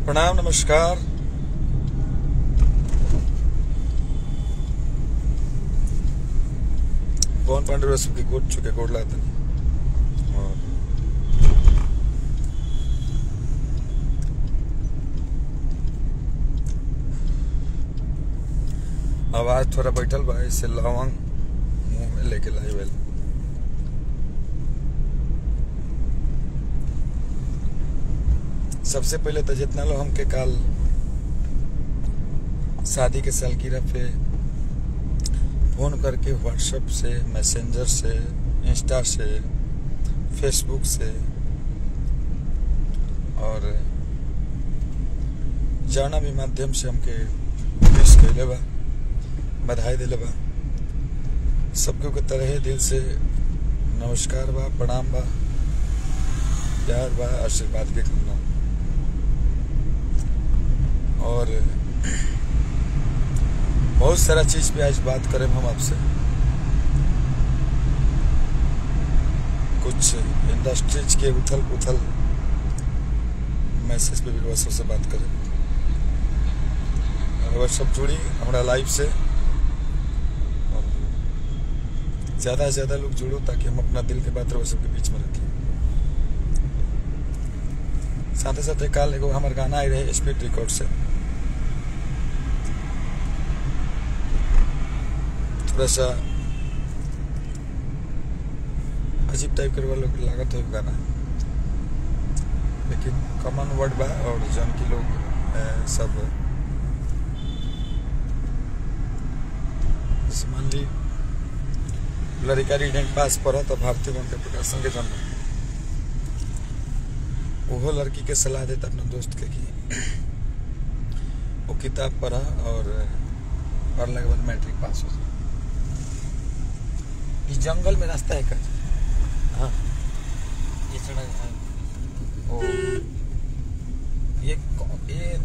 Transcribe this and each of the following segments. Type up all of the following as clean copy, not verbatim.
प्रणाम, नमस्कार। कौन पांडव सबके गोट चुके गोट लाते और आवाज थोड़ा बैठल बा, इससे लवंग मुंह में लेके लाई वेल। सबसे पहले तो जितना लोग हमके काल शादी के सालगिरह पे फोन करके व्हाट्सएप से, मैसेंजर से, इंस्टा से, फेसबुक से और जाना भी माध्यम से हमके विश कैले बा, बधाई दिले बा। सबके के तरह दिल से नमस्कार बा, प्रणाम बा, प्यार बा, आशीर्वाद के कामना। और बहुत सारा चीज पे आज बात करें हम आपसे। कुछ इंडस्ट्रीज के उथल पुथल मैसेज पे भी सबसे बात करें। और सब जुड़ी हमारा लाइव से, ज्यादा से ज्यादा लोग जुड़ो ताकि हम अपना दिल के बात रहो सबके बीच में रखें। साथ ही साथ काल एगो हमारे गाना आई रहे स्पीड रिकॉर्ड से, थोड़ा सा अजीब टाइप के लोग लागत है गाना, लेकिन कॉमन वर्ड बा और जन की लोग सब मान ली लड़का रीडेंट पास पढ़ा तो भारतीय वन के प्रकाशन के जन्म वो लड़की के सलाह देता अपने दोस्त के कि वो किताब पढ़ा और पढ़ने के बाद मैट्रिक पास हो जाए। इस जंगल में रास्ता है कर, हाँ ये सड़क है, ओ ये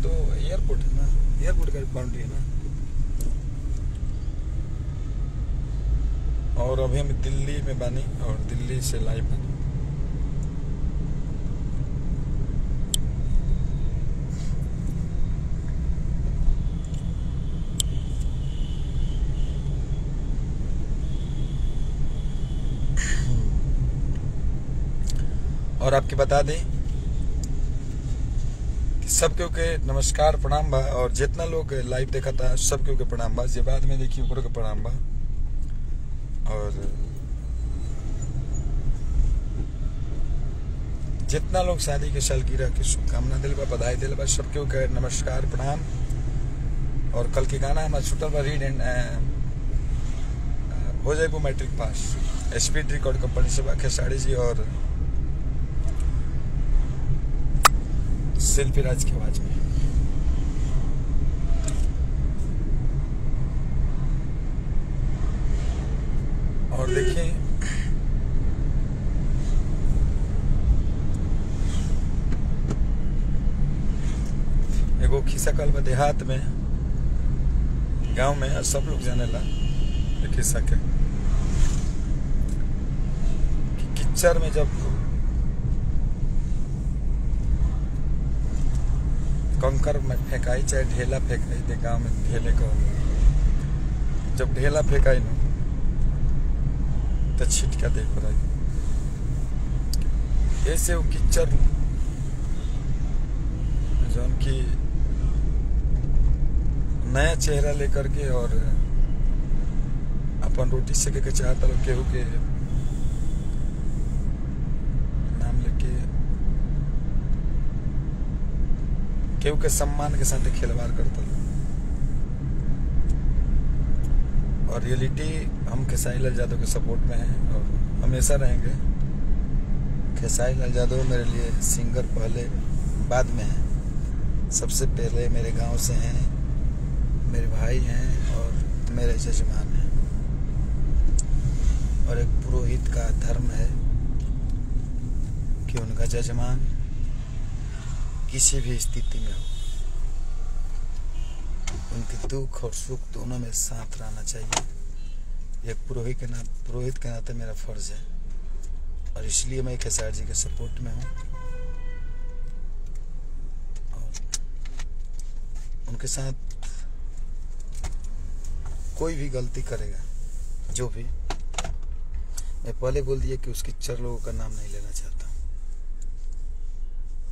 तो एयरपोर्ट है ना, एयरपोर्ट का बाउंड्री है ना। और अभी हम दिल्ली में बानी और दिल्ली से लाइव बानी। और आपके बता दें कि सब क्यों के नमस्कार प्रणाम बा, और जितना लोग लाइव देखा था सब क्यों के प्रणाम बा, जे बाद में देखी ओकरो के प्रणाम बा। और जितना लोग शादी के सालगिरह की शुभकामना दिल बा, बधाई दिल बा, सब क्यों के नमस्कार प्रणाम। और कल के गाना हमारा छूटल बा रीड एंड हो जाए वो matric pass, speed record company से बा, खेसारी जी और शिल्पी राज की आवाज में। और देखिए एगो खिस्सा कल बा देहात में, गांव में सब लोग जाने ला खिस्सा के किच्चर में जब कंकर में फेंकाई चाहे ढेला फेंकाई दे, गाँव में ढेले को जब ढेला फेंकाई ना तो छिटका दे पड़ा। ऐसे वो किच्चर जौन की नया चेहरा लेकर के और अपन रोटी सेके के चाहता लोग केहू के नाम लेके केहू के सम्मान के साथ खिलवाड़ करता। और रियलिटी हम खेसारी लाल यादव के सपोर्ट में हैं और हमेशा रहेंगे। खेसारी लाल यादव मेरे लिए सिंगर पहले बाद में है, सबसे पहले मेरे गांव से हैं, मेरे भाई हैं और मेरे जजमान हैं। और एक पुरोहित का धर्म है कि उनका जजमान किसी भी स्थिति में हो, उनके दुख और सुख दोनों में साथ रहना चाहिए। एक पुरोहित के नाते मेरा फर्ज है और इसलिए मैं खेसारी जी के सपोर्ट में हूँ। और उनके साथ कोई भी गलती करेगा, जो भी, मैं पहले बोल दिया कि उसके 4 लोगों का नाम नहीं लेना चाहता,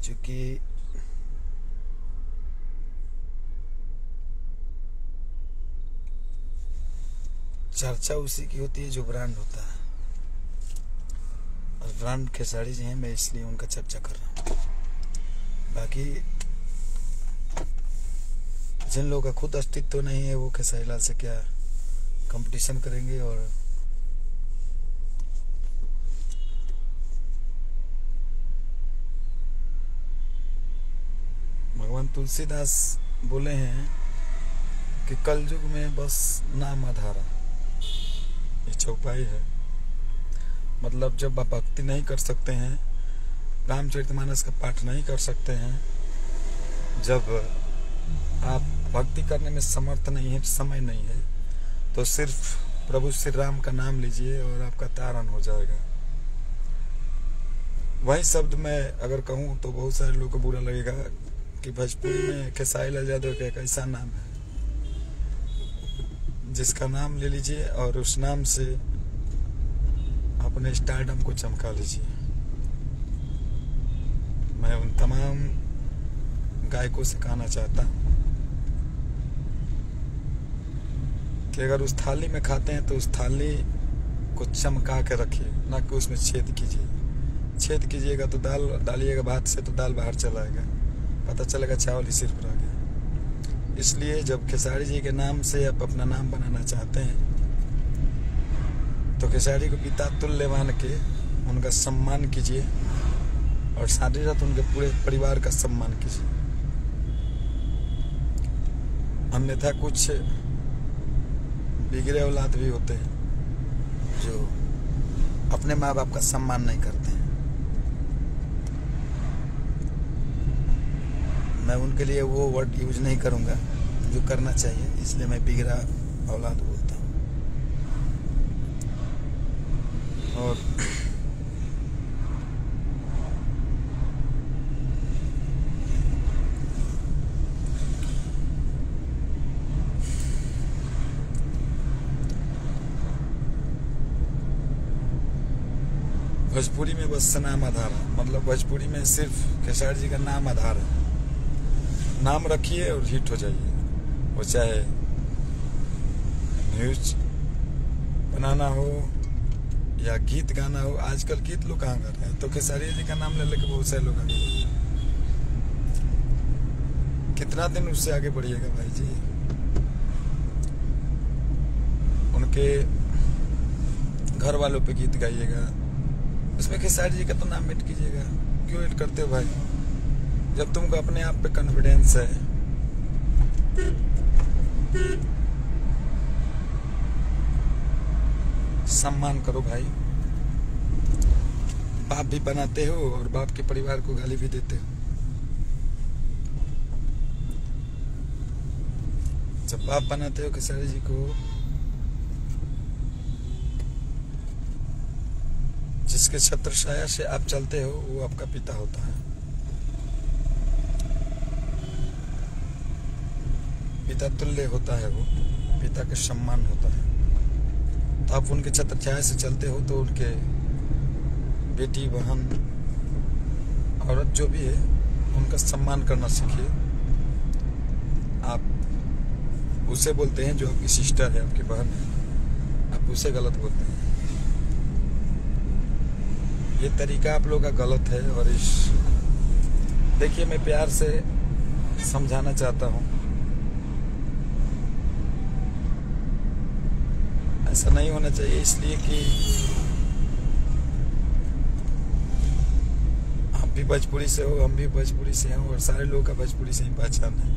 क्योंकि चर्चा उसी की होती है जो ब्रांड होता है, और ब्रांड खेसारी जी हैं, मैं इसलिए उनका चर्चा कर रहा हूँ। बाकी जिन लोगों का खुद अस्तित्व नहीं है वो खेसारी लाल से क्या कंपटीशन करेंगे। और भगवान तुलसीदास बोले हैं कि कलयुग में बस नाम आधारा, ये चौपाई है। मतलब जब आप भक्ति नहीं कर सकते हैं, रामचरितमानस का पाठ नहीं कर सकते हैं, जब आप भक्ति करने में समर्थ नहीं है, समय नहीं है, तो सिर्फ प्रभु श्री राम का नाम लीजिए और आपका तारण हो जाएगा। वही शब्द मैं अगर कहूँ तो बहुत सारे लोगों को बुरा लगेगा कि भोजपुरी में खेसारी लाल यादव का एक ऐसा नाम है जिसका नाम ले लीजिए और उस नाम से अपने स्टारडम को चमका लीजिए। मैं उन तमाम गायकों से कहना चाहता हूँ कि अगर उस थाली में खाते हैं तो उस थाली को चमका के रखिए, ना कि उसमें छेद कीजिए। छेद कीजिएगा तो दाल डालिएगा भात से तो दाल बाहर चला आएगा, पता चलेगा चावल ही सिर्फ रह गया। इसलिए जब खेसारी जी के नाम से आप अपना नाम बनाना चाहते हैं तो खेसारी को पिता तुल्य मान के उनका सम्मान कीजिए और साथ ही साथ उनके पूरे परिवार का सम्मान कीजिए। अन्यथा कुछ बिगड़े औलाद भी होते हैं जो अपने माँ बाप का सम्मान नहीं करते हैं। मैं उनके लिए वो वर्ड यूज नहीं करूंगा जो करना चाहिए, इसलिए मैं बिगड़ा औलाद बोलता हूँ। और भोजपुरी में बस नाम आधार है, मतलब भोजपुरी में सिर्फ खेसारी जी का नाम आधार है। नाम रखिए और हिट हो जाइए, वो चाहे न्यूज बनाना हो या गीत गाना हो। आजकल गीत लोग कहाँ गा रहे हैं, तो खेसारी जी का नाम ले लेके बहुत सारे लोग आगे। कितना दिन उससे आगे बढ़िएगा भाई जी। उनके घर वालों पे गीत गाइएगा, उसमें खेसारी जी का तो नाम मिट कीजिएगा। क्यों हिट करते हो भाई? जब तुमको अपने आप पे कॉन्फिडेंस है, सम्मान करो भाई। बाप भी बनाते हो और बाप के परिवार को गाली भी देते हो। जब बाप बनाते हो खेसारी जी को, जिसके छत्र छाया से आप चलते हो वो आपका पिता होता है। पिता तुल्य होता है, वो पिता के सम्मान होता है। तो आप उनके छत्र छाया से चलते हो तो उनके बेटी बहन औरत जो भी है उनका सम्मान करना सीखिए। आप उसे बोलते हैं जो आपकी सिस्टर है, आपकी बहन है, आप उसे गलत बोलते हैं। ये तरीका आप लोगों का गलत है। और इस देखिए, मैं प्यार से समझाना चाहता हूँ, ऐसा नहीं होना चाहिए। इसलिए कि आप भी भोजपुरी से हो, हम भी भोजपुरी से हैं और सारे लोगों का भोजपुरी से ही पहचान है।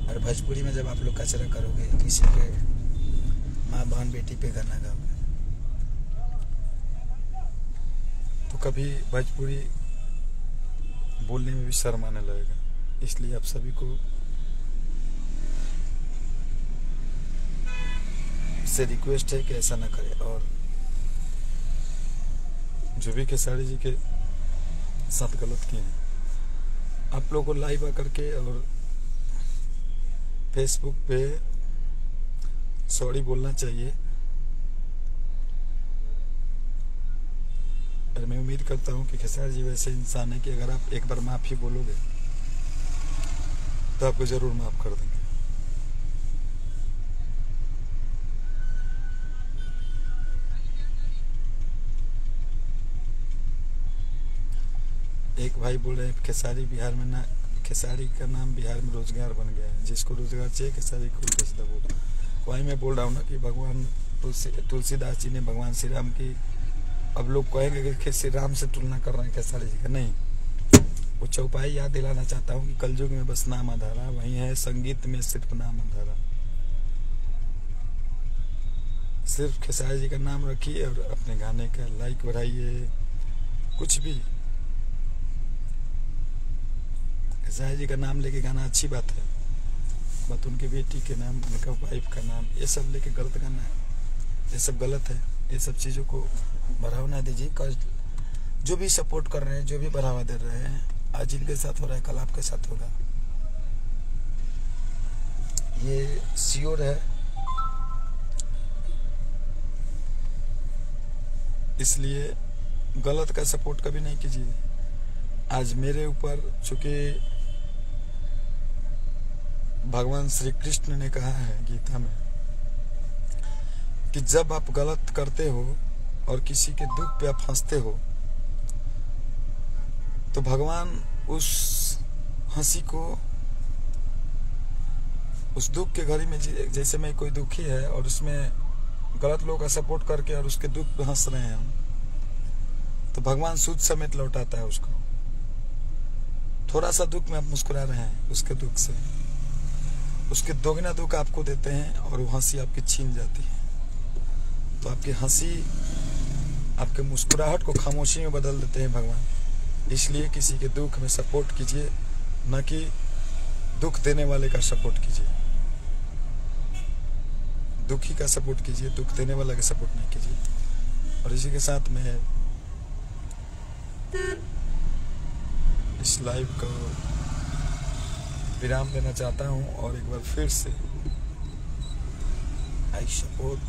और भोजपुरी में जब आप लोग कचरा करोगे, किसी पे माँ बहन बेटी पे गाना गाओगे, तो कभी भोजपुरी बोलने में भी शर्म आने लगेगा। इसलिए आप सभी को से रिक्वेस्ट है कि ऐसा ना करें। और जो भी खेसारी जी के साथ गलत किए हैं, आप लोगों को लाइव आकर के और फेसबुक पे सॉरी बोलना चाहिए। और मैं उम्मीद करता हूँ कि खेसारी जी वैसे इंसान है कि अगर आप एक बार माफ़ी बोलोगे तो आपको ज़रूर माफ़ कर देंगे। एक भाई बोल रहे हैं खेसारी बिहार में ना, खेसारी का नाम बिहार में रोजगार बन गया है, जिसको रोजगार चाहिए खेसारी को उल्टा सीधा बोल। वही मैं बोल रहा हूँ ना कि भगवान तुलसीदास जी ने भगवान श्री राम की, अब लोग कहेंगे कि श्री राम से तुलना कर रहे हैं खेसारी जी का, नहीं। वो चौपाई याद दिलाना चाहता हूँ कि कलयुग में बस नाम आधारा, वही है संगीत में सिर्फ नाम आधारा। सिर्फ खेसारी जी का नाम रखिए और अपने गाने का लाइक बढ़ाइए, कुछ भी। खेसारी जी का नाम लेके गाना अच्छी बात है, बट उनकी बेटी के नाम, उनका वाइफ का नाम, ये सब लेके गलत गाना है, ये सब गलत है। ये सब चीज़ों को बढ़ावा ना दीजिए। जो भी सपोर्ट कर रहे हैं, जो भी बढ़ावा दे रहे हैं, आज इनके साथ हो रहा है, कल आपके साथ होगा, ये श्योर है। इसलिए गलत का सपोर्ट कभी नहीं कीजिए। आज मेरे ऊपर, चूंकि भगवान श्री कृष्ण ने कहा है गीता में कि जब आप गलत करते हो और किसी के दुख पे आप हंसते हो, तो भगवान उस हंसी को, उस दुख के घड़ी में, जैसे मैं कोई दुखी है और उसमें गलत लोगों का सपोर्ट करके और उसके दुख पे हंस रहे हैं हम, तो भगवान सूद समेत लौटाता है उसको। थोड़ा सा दुख में आप मुस्कुरा रहे हैं, उसके दुख से उसके दोगुना दुख आपको देते हैं और वो हंसी आपकी छीन जाती है। तो आपकी हंसी, आपके मुस्कुराहट को खामोशी में बदल देते हैं भगवान। इसलिए किसी के दुख में सपोर्ट कीजिए, न कि दुख देने वाले का सपोर्ट कीजिए। दुखी का सपोर्ट कीजिए, दुख देने वाला का सपोर्ट नहीं कीजिए। और इसी के साथ मैं इस लाइव को विराम देना चाहता हूं और एक बार फिर से आई सपोर्ट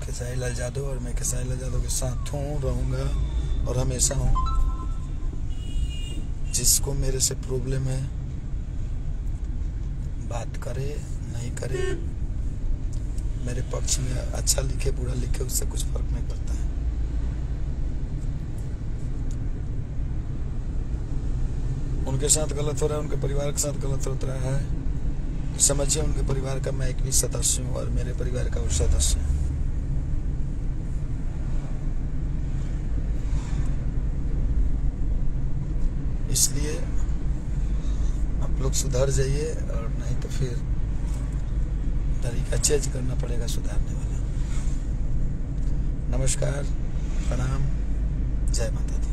खेसारी लाल यादव, और मैं खेसारी लाल यादव के साथ हूँ, रहूँगा और हमेशा हूँ। जिसको मेरे से प्रॉब्लम है, बात करे नहीं करे, मेरे पक्ष में अच्छा लिखे बुरा लिखे, उससे कुछ फर्क नहीं पड़ता है। उनके साथ गलत हो रहा है, उनके परिवार के साथ गलत हो रहा है, तो समझिए उनके परिवार का मैं एक भी सदस्य हूँ और मेरे परिवार का वो सदस्य है। इसलिए आप लोग सुधर जाइए, और नहीं तो फिर तरीका चेंज करना पड़ेगा सुधारने वाला। नमस्कार, प्रणाम, जय माता दी।